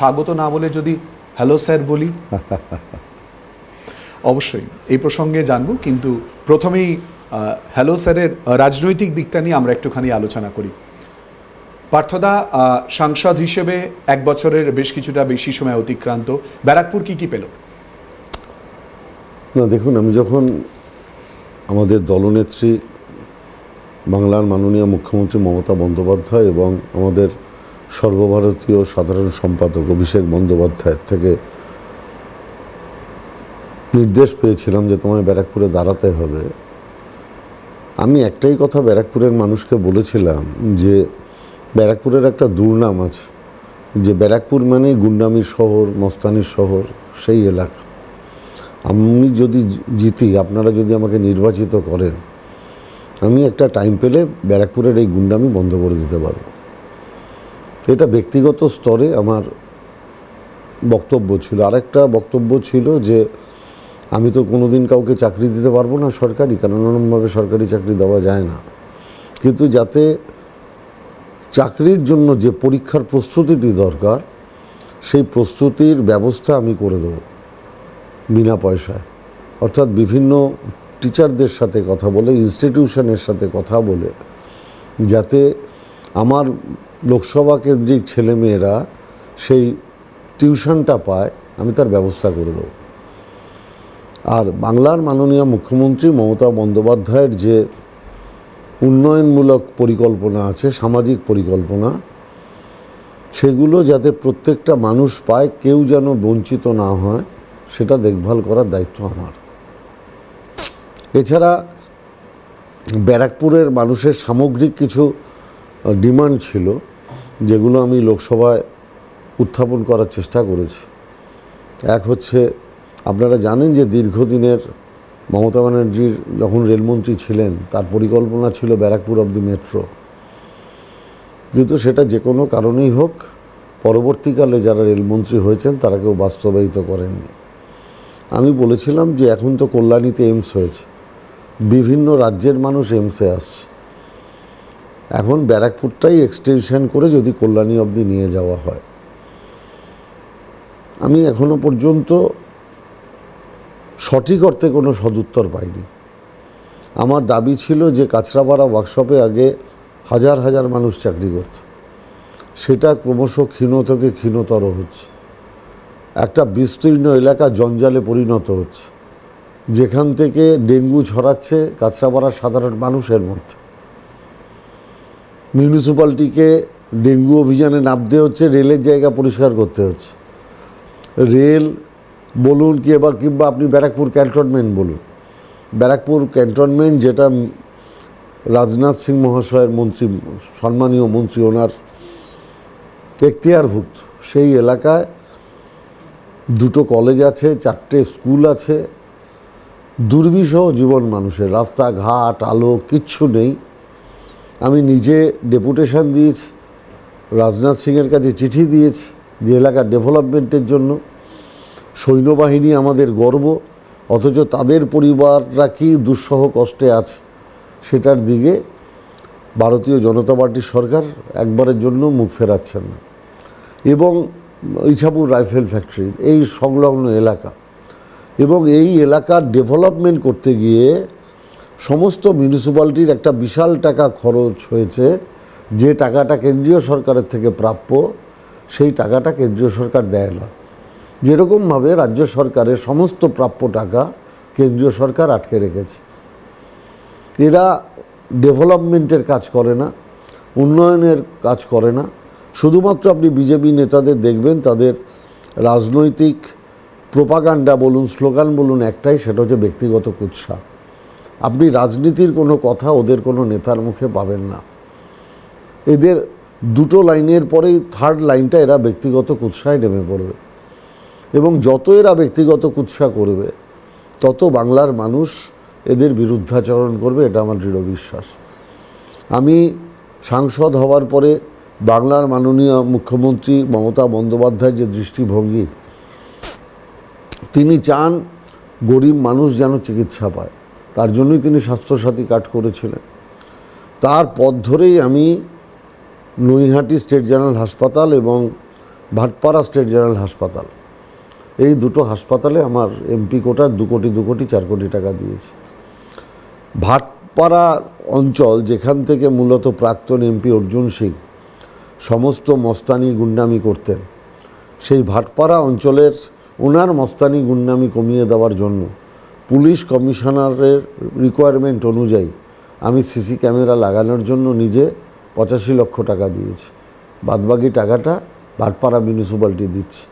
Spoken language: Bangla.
স্বাগত না বলে যদি হ্যালো স্যার বলি। অবশ্যই এই প্রসঙ্গে জানবো, কিন্তু প্রথমেই হ্যালো স্যারের রাজনৈতিক দিকটা নিয়ে আমরা একটুখানি আলোচনা করি। পার্থদা, সাংসদ হিসেবে 1 বছরের বেশ কিছুটা বেশি সময় অতিক্রান্ত, ব্যারাকপুর কি পেল? না দেখুন, আমি যখন আমাদের দলনেত্রী বাংলার মাননীয় মুখ্যমন্ত্রী মমতা বন্দ্যোপাধ্যায় এবং আমাদের সর্বভারতীয় সাধারণ সম্পাদক অভিষেক বন্দ্যোপাধ্যায়ের থেকে নির্দেশ পেয়েছিলাম যে তোমায় ব্যারাকপুরে দাঁড়াতে হবে, আমি একটাই কথা ব্যারাকপুরের মানুষকে বলেছিলাম যে ব্যারাকপুরের একটা দুর্নাম আছে, যে ব্যারাকপুর মানে গুন্ডামির শহর, মস্তানির শহর, সেই এলাকা। আমি যদি জিতি, আপনারা যদি আমাকে নির্বাচিত করেন, আমি একটা টাইম পেলে ব্যারাকপুরের এই গুন্ডামি বন্ধ করে দিতে পারব। এটা ব্যক্তিগত স্তরে আমার বক্তব্য ছিল। আরেকটা বক্তব্য ছিল যে আমি তো কোনোদিন কাউকে চাকরি দিতে পারবো না সরকারি, কারণ ওরকমভাবে সরকারি চাকরি দেওয়া যায় না, কিন্তু যাতে চাকরির জন্য যে পরীক্ষার প্রস্তুতিটি দরকার, সেই প্রস্তুতির ব্যবস্থা আমি করে দেবো বিনা পয়সায়। অর্থাৎ বিভিন্ন টিচারদের সাথে কথা বলে, ইনস্টিটিউশনের সাথে কথা বলে, যাতে আমার লোকসভা কেন্দ্রিক ছেলেমেয়েরা সেই টিউশনটা পায়, আমি তার ব্যবস্থা করে দেবো। আর বাংলার মাননীয় মুখ্যমন্ত্রী মমতা বন্দ্যোপাধ্যায়ের যে উন্নয়নমূলক পরিকল্পনা আছে, সামাজিক পরিকল্পনা, সেগুলো যাতে প্রত্যেকটা মানুষ পায়, কেউ যেন বঞ্চিত না হয়, সেটা দেখভাল করার দায়িত্ব আমার। এছাড়া ব্যারাকপুরের মানুষের সামগ্রিক কিছু ডিমান্ড ছিল, যেগুলো আমি লোকসভায় উত্থাপন করার চেষ্টা করেছি। এক হচ্ছে, আপনারা জানেন যে দীর্ঘদিনের মমতা ব্যানার্জির যখন রেলমন্ত্রী ছিলেন, তার পরিকল্পনা ছিল ব্যারাকপুর অবধি মেট্রো, কিন্তু সেটা যে কোনো কারণেই হোক পরবর্তীকালে যারা রেলমন্ত্রী হয়েছেন তারা কেউ বাস্তবায়িত করেননি। আমি বলেছিলাম যে এখন তো কল্যাণীতে এইমস হয়েছে, বিভিন্ন রাজ্যের মানুষ এইমসে আসছে, এখন ব্যারাকপুরটাই এক্সটেনশন করে যদি কল্যাণী অবধি নিয়ে যাওয়া হয়। আমি এখনো পর্যন্ত সঠিক অর্থে কোনো সদুত্তর পাইনি। আমার দাবি ছিল যে কাঁচরাপাড়া ওয়ার্কশপে আগে হাজার হাজার মানুষ চাকরি করত, সেটা ক্রমশ ক্ষীণ থেকে ক্ষীণতর হচ্ছে। একটা বিস্তীর্ণ এলাকা জঞ্জালে পরিণত হচ্ছে, যেখান থেকে ডেঙ্গু ছড়াচ্ছে কাঁচরাপাড়ার সাধারণ মানুষের মধ্যে। মিউনিসিপ্যালিটিকে ডেঙ্গু অভিযানে নামতে হচ্ছে, রেলের জায়গা পরিষ্কার করতে হচ্ছে। রেল বলুন কিংবা আপনি ব্যারাকপুর ক্যান্টনমেন্ট বলুন, ব্যারাকপুর ক্যান্টনমেন্ট যেটা রাজনাথ সিং মহাশয়ের মন্ত্রী, সম্মানীয় মন্ত্রী, ওনার এখতিয়ারভুক্ত, সেই এলাকায় 2টো কলেজ আছে, 4টে স্কুল আছে, দুর্বিষহ জীবন মানুষের, রাস্তাঘাট, আলো কিচ্ছু নেই। আমি নিজে ডেপুটেশন দিয়েছি, রাজনাথ সিংয়ের কাছে চিঠি দিয়েছি যে এলাকার ডেভেলপমেন্টের জন্য। সৈন্যবাহিনী আমাদের গর্ব, অথচ তাদের পরিবাররা কি দুঃসহ কষ্টে আছে, সেটার দিকে ভারতীয় জনতা পার্টির সরকার একবারের জন্য মুখ ফেরাচ্ছেন না। এবং ইছাপুর রাইফেল ফ্যাক্টরি, এই সংলগ্ন এলাকা, এবং এই এলাকার ডেভেলপমেন্ট করতে গিয়ে সমস্ত মিউনিসিপ্যালিটির একটা বিশাল টাকা খরচ হয়েছে। যে টাকাটা কেন্দ্রীয় সরকারের থেকে প্রাপ্য, সেই টাকাটা কেন্দ্রীয় সরকার দেয় না। যেরকমভাবে রাজ্য সরকারের সমস্ত প্রাপ্য টাকা কেন্দ্রীয় সরকার আটকে রেখেছে। এরা ডেভেলপমেন্টের কাজ করে না, উন্নয়নের কাজ করে না। শুধুমাত্র আপনি বিজেপি নেতাদের দেখবেন, তাদের রাজনৈতিক প্রোপাগান্ডা বলুন, স্লোগান বলুন, একটাই, সেটা হচ্ছে ব্যক্তিগত কুৎসা। আপনি রাজনীতির কোনো কথা ওদের কোনো নেতার মুখে পাবেন না। এদের 2টো লাইনের পরেই 3rd লাইনটা এরা ব্যক্তিগত কুৎসায় নেমে পড়বে, এবং যত এরা ব্যক্তিগত কুৎসা করবে তত বাংলার মানুষ এদের বিরুদ্ধাচরণ করবে, এটা আমার দৃঢ় বিশ্বাস। আমি সাংসদ হওয়ার পরে বাংলার মাননীয় মুখ্যমন্ত্রী মমতা বন্দ্যোপাধ্যায়ের যে দৃষ্টিভঙ্গি, তিনি চান গরিব মানুষ যেন চিকিৎসা পায়, তার জন্যই তিনি স্বাস্থ্যসাথী কার্ড করেছিলেন। তার পথ ধরেই আমি নৈহাটি স্টেট জেনারেল হাসপাতাল এবং ভাটপাড়া স্টেট জেনারেল হাসপাতাল, এই দুটো হাসপাতালে আমার এমপি কোটার 2 কোটি 2 কোটি 4 কোটি টাকা দিয়েছি। ভাটপাড়া অঞ্চল যেখান থেকে মূলত প্রাক্তন এমপি অর্জুন সিং সমস্ত মস্তানি গুন্ডামি করতেন, সেই ভাটপাড়া অঞ্চলের ওনার মস্তানি গুন্ডামি কমিয়ে দেওয়ার জন্য পুলিশ কমিশনারের রিকোয়ারমেন্ট অনুযায়ী আমি সিসি ক্যামেরা লাগানোর জন্য নিজে 85 লক্ষ টাকা দিয়েছি। বাদবাকি টাকাটা ভাটপাড়া মিউনিসিপ্যালিটি দিচ্ছি।